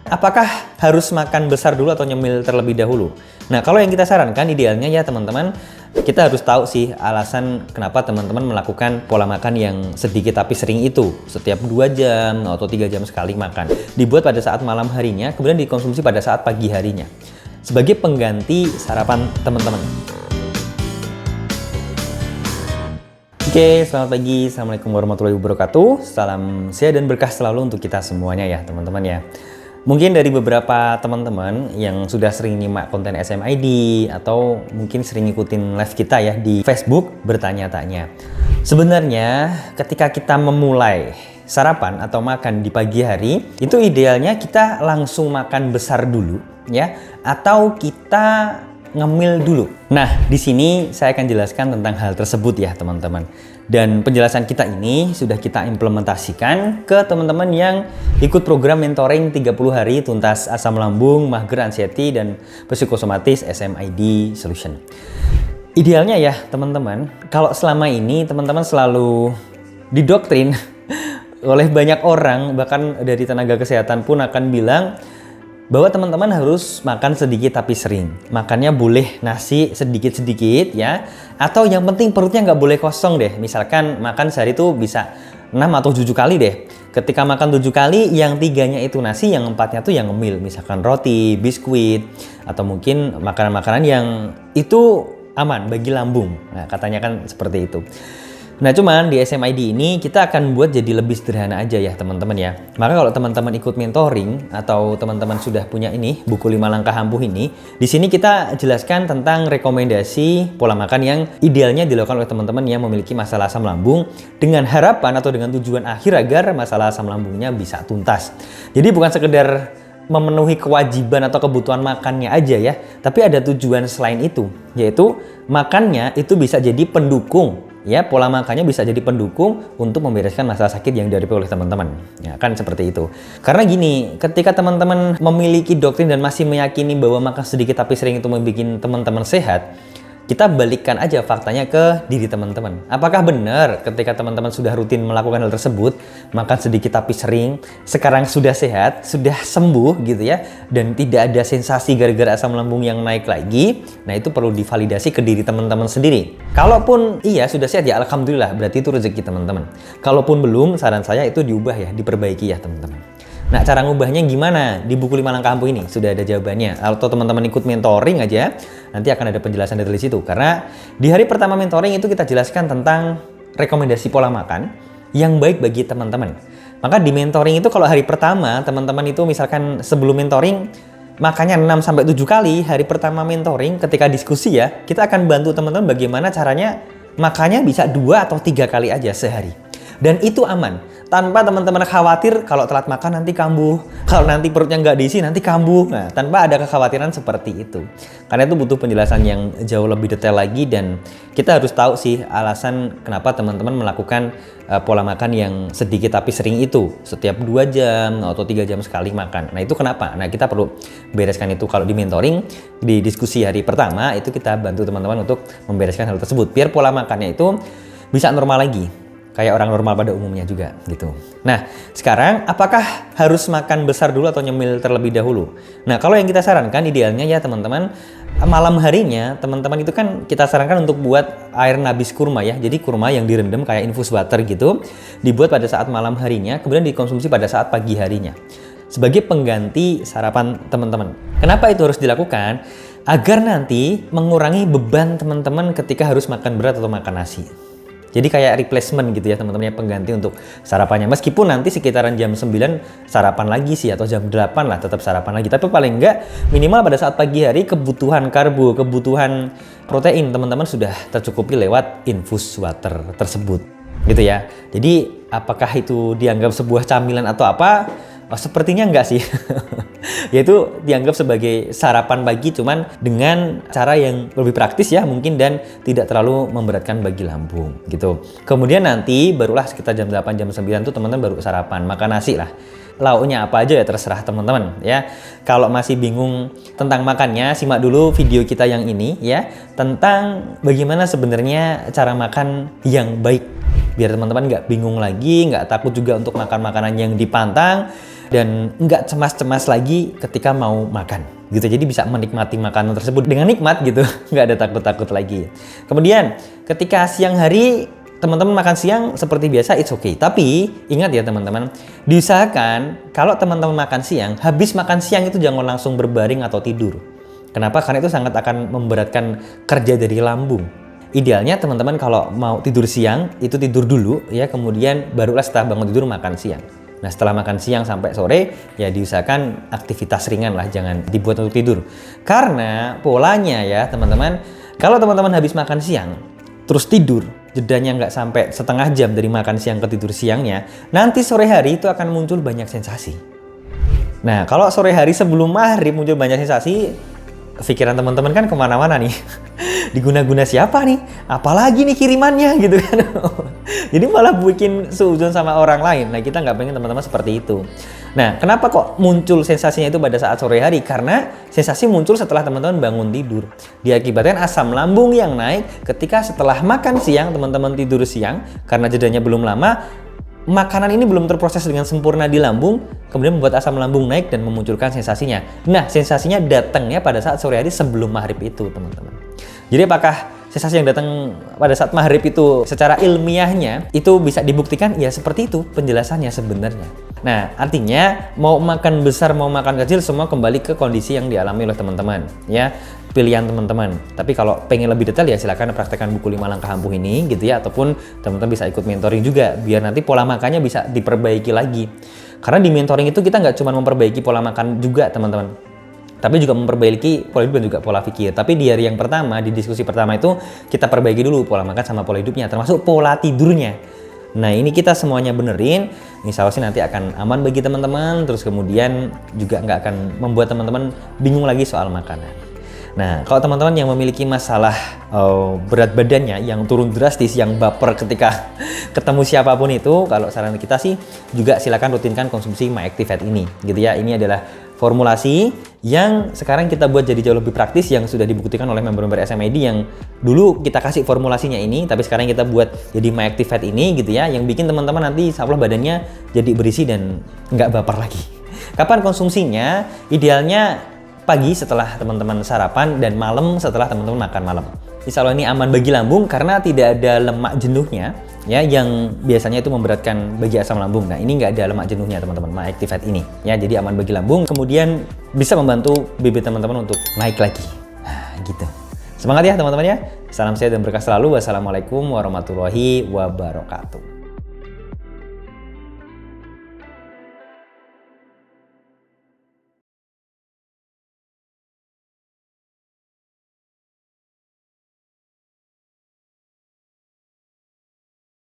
Apakah harus makan besar dulu atau nyemil terlebih dahulu? Nah, kalau yang kita sarankan idealnya ya teman-teman, kita harus tahu sih alasan kenapa teman-teman melakukan pola makan yang sedikit tapi sering itu. Setiap 2 jam atau 3 jam sekali makan. Dibuat pada saat malam harinya, kemudian dikonsumsi pada saat pagi harinya. Sebagai pengganti sarapan teman-teman. Oke, selamat pagi. Assalamualaikum warahmatullahi wabarakatuh. Salam sehat dan berkah selalu untuk kita semuanya ya teman-teman ya. Mungkin dari beberapa teman-teman yang sudah sering nyimak konten SMID atau mungkin sering ngikutin live kita ya di Facebook bertanya-tanya. Sebenarnya ketika kita memulai sarapan atau makan di pagi hari, itu idealnya kita langsung makan besar dulu ya, atau kita ngemil dulu. Nah, di sini saya akan jelaskan tentang hal tersebut ya teman-teman. Dan penjelasan kita ini sudah kita implementasikan ke teman-teman yang ikut program mentoring 30 hari tuntas asam lambung, mager, anxiety, dan psikosomatis SMID Solution. Idealnya ya teman-teman, kalau selama ini teman-teman selalu didoktrin oleh banyak orang, bahkan dari tenaga kesehatan pun akan bilang bahwa teman-teman harus makan sedikit tapi sering. Makannya boleh nasi sedikit-sedikit ya, atau yang penting perutnya nggak boleh kosong deh. Misalkan makan sehari itu bisa 6 atau 7 kali deh. Ketika makan 7 kali, yang 3-nya itu nasi, yang 4-nya tuh yang ngemil. Misalkan roti, biskuit, atau mungkin makanan-makanan yang itu aman bagi lambung. Nah, katanya kan seperti itu. Nah, cuman di SMID ini kita akan buat jadi lebih sederhana aja ya teman-teman ya. Maka kalau teman-teman ikut mentoring atau teman-teman sudah punya ini buku 5 langkah ampuh ini, di sini kita jelaskan tentang rekomendasi pola makan yang idealnya dilakukan oleh teman-teman yang memiliki masalah asam lambung dengan harapan atau dengan tujuan akhir agar masalah asam lambungnya bisa tuntas. Jadi bukan sekedar memenuhi kewajiban atau kebutuhan makannya aja ya, tapi ada tujuan selain itu, yaitu makannya itu bisa jadi pendukung. Ya, pola makannya bisa jadi pendukung untuk membereskan masalah sakit yang dihadapi oleh teman-teman. Ya, kan seperti itu. Karena gini, ketika teman-teman memiliki doktrin dan masih meyakini bahwa makan sedikit tapi sering itu membuat teman-teman sehat, kita balikkan aja faktanya ke diri teman-teman. Apakah benar ketika teman-teman sudah rutin melakukan hal tersebut, makan sedikit tapi sering, sekarang sudah sehat, sudah sembuh gitu ya, dan tidak ada sensasi gara-gara asam lambung yang naik lagi? Nah, itu perlu divalidasi ke diri teman-teman sendiri. Kalaupun iya sudah sehat ya alhamdulillah, berarti itu rezeki teman-teman. Kalaupun belum, saran saya itu diubah ya, diperbaiki ya teman-teman. Nah, cara ngubahnya gimana? Di buku 5 langkah ampuh ini sudah ada jawabannya. Atau teman-teman ikut mentoring aja, nanti akan ada penjelasan dari situ. Karena di hari pertama mentoring itu kita jelaskan tentang rekomendasi pola makan yang baik bagi teman-teman. Maka di mentoring itu kalau hari pertama teman-teman itu misalkan sebelum mentoring makannya 6-7 kali, hari pertama mentoring ketika diskusi ya, kita akan bantu teman-teman bagaimana caranya makannya bisa 2 atau 3 kali aja sehari. Dan itu aman. Tanpa teman-teman khawatir kalau telat makan nanti kambuh, kalau nanti perutnya nggak diisi nanti kambuh. Nah, tanpa ada kekhawatiran seperti itu. Karena itu butuh penjelasan yang jauh lebih detail lagi dan kita harus tahu sih alasan kenapa teman-teman melakukan pola makan yang sedikit tapi sering itu. Setiap 2 jam atau 3 jam sekali makan. Nah, itu kenapa? Nah, kita perlu bereskan itu. Kalau di mentoring, di diskusi hari pertama itu kita bantu teman-teman untuk membereskan hal tersebut. Biar pola makannya itu bisa normal lagi. Kayak orang normal pada umumnya juga gitu. Nah, sekarang apakah harus makan besar dulu atau nyemil terlebih dahulu? Nah, kalau yang kita sarankan idealnya ya teman-teman, malam harinya teman-teman itu kan kita sarankan untuk buat air nabis kurma ya. Jadi kurma yang direndam kayak infus water gitu, dibuat pada saat malam harinya, kemudian dikonsumsi pada saat pagi harinya. Sebagai pengganti sarapan teman-teman. Kenapa itu harus dilakukan? Agar nanti mengurangi beban teman-teman ketika harus makan berat atau makan nasi. Jadi kayak replacement gitu ya teman-teman, ya pengganti untuk sarapannya. Meskipun nanti sekitaran jam 9 sarapan lagi sih atau jam 8 lah tetap sarapan lagi. Tapi paling enggak minimal pada saat pagi hari kebutuhan karbo, kebutuhan protein teman-teman sudah tercukupi lewat infus water tersebut. Gitu ya. Jadi apakah itu dianggap sebuah camilan atau apa? Oh, sepertinya enggak sih. Yaitu dianggap sebagai sarapan pagi cuman dengan cara yang lebih praktis ya mungkin dan tidak terlalu memberatkan bagi lambung gitu. Kemudian nanti barulah sekitar jam 8 jam 9 tuh teman-teman baru sarapan, makan nasi lah. Lauknya apa aja ya terserah teman-teman ya. Kalau masih bingung tentang makannya, simak dulu video kita yang ini ya tentang bagaimana sebenarnya cara makan yang baik. Biar teman-teman nggak bingung lagi, nggak takut juga untuk makan makanan yang dipantang. dan nggak cemas-cemas lagi ketika mau makan gitu. Jadi bisa menikmati makanan tersebut dengan nikmat gitu, nggak ada takut-takut lagi. Kemudian ketika siang hari teman-teman makan siang seperti biasa, it's okay. Tapi ingat ya teman-teman, diusahakan kalau teman-teman makan siang, habis makan siang itu jangan langsung berbaring atau tidur. Kenapa? Karena itu sangat akan memberatkan kerja dari lambung. Idealnya teman-teman kalau mau tidur siang, itu tidur dulu ya, kemudian barulah setelah bangun tidur makan siang. Nah setelah makan siang sampai sore, ya diusahakan aktivitas ringan lah, jangan dibuat untuk tidur. Karena polanya ya teman-teman, kalau teman-teman habis makan siang, terus tidur, jedanya nggak sampai setengah jam dari makan siang ke tidur siangnya, nanti sore hari itu akan muncul banyak sensasi. Nah kalau sore hari sebelum maghrib muncul banyak sensasi, pikiran teman-teman kan kemana-mana nih. Diguna-guna siapa nih? Apalagi nih kirimannya gitu kan. Jadi malah bikin suudzon sama orang lain. Nah kita nggak pengen teman-teman seperti itu. Nah kenapa kok muncul sensasinya itu pada saat sore hari? Karena sensasi muncul setelah teman-teman bangun tidur. Diakibatkan asam lambung yang naik ketika setelah makan siang, teman-teman tidur siang. Karena jedanya belum lama, makanan ini belum terproses dengan sempurna di lambung, kemudian membuat asam lambung naik dan memunculkan sensasinya. Nah, sensasinya datangnya pada saat sore hari sebelum maghrib itu, teman-teman. Jadi apakah sensasi yang datang pada saat maghrib itu secara ilmiahnya itu bisa dibuktikan? Ya seperti itu penjelasannya sebenarnya. Nah, artinya mau makan besar mau makan kecil semua kembali ke kondisi yang dialami oleh teman-teman, ya. Pilihan teman-teman. Tapi kalau pengen lebih detail ya silakan praktekkan buku 5 langkah ampuh ini gitu ya, ataupun teman-teman bisa ikut mentoring juga biar nanti pola makannya bisa diperbaiki lagi. Karena di mentoring itu kita nggak cuma memperbaiki pola makan juga teman-teman, tapi juga memperbaiki pola hidup dan juga pola pikir. Tapi di hari yang pertama, di diskusi pertama itu kita perbaiki dulu pola makan sama pola hidupnya, termasuk pola tidurnya. Nah ini kita semuanya benerin, insya Allah sih nanti akan aman bagi teman-teman, terus kemudian juga nggak akan membuat teman-teman bingung lagi soal makanan. Nah, kalau teman-teman yang memiliki masalah berat badannya yang turun drastis, yang baper ketika ketemu siapapun itu, kalau saran kita sih juga silakan rutinkan konsumsi MyActiveAid ini, gitu ya. Ini adalah formulasi yang sekarang kita buat jadi jauh lebih praktis, yang sudah dibuktikan oleh member-member SMID yang dulu kita kasih formulasinya ini, tapi sekarang kita buat jadi MyActiveAid ini, gitu ya, yang bikin teman-teman nanti insya Allah badannya jadi berisi dan nggak baper lagi. Kapan konsumsinya? Idealnya pagi setelah teman-teman sarapan dan malam setelah teman-teman makan malam. Insya Allah ini aman bagi lambung karena tidak ada lemak jenuhnya ya, yang biasanya itu memberatkan bagi asam lambung. Nah ini nggak ada lemak jenuhnya teman-teman, MyActiveAid ini ya, jadi aman bagi lambung, kemudian bisa membantu BB teman-teman untuk naik lagi. Nah gitu. Semangat ya teman-teman ya. Salam sehat dan berkah selalu. Wassalamualaikum warahmatullahi wabarakatuh.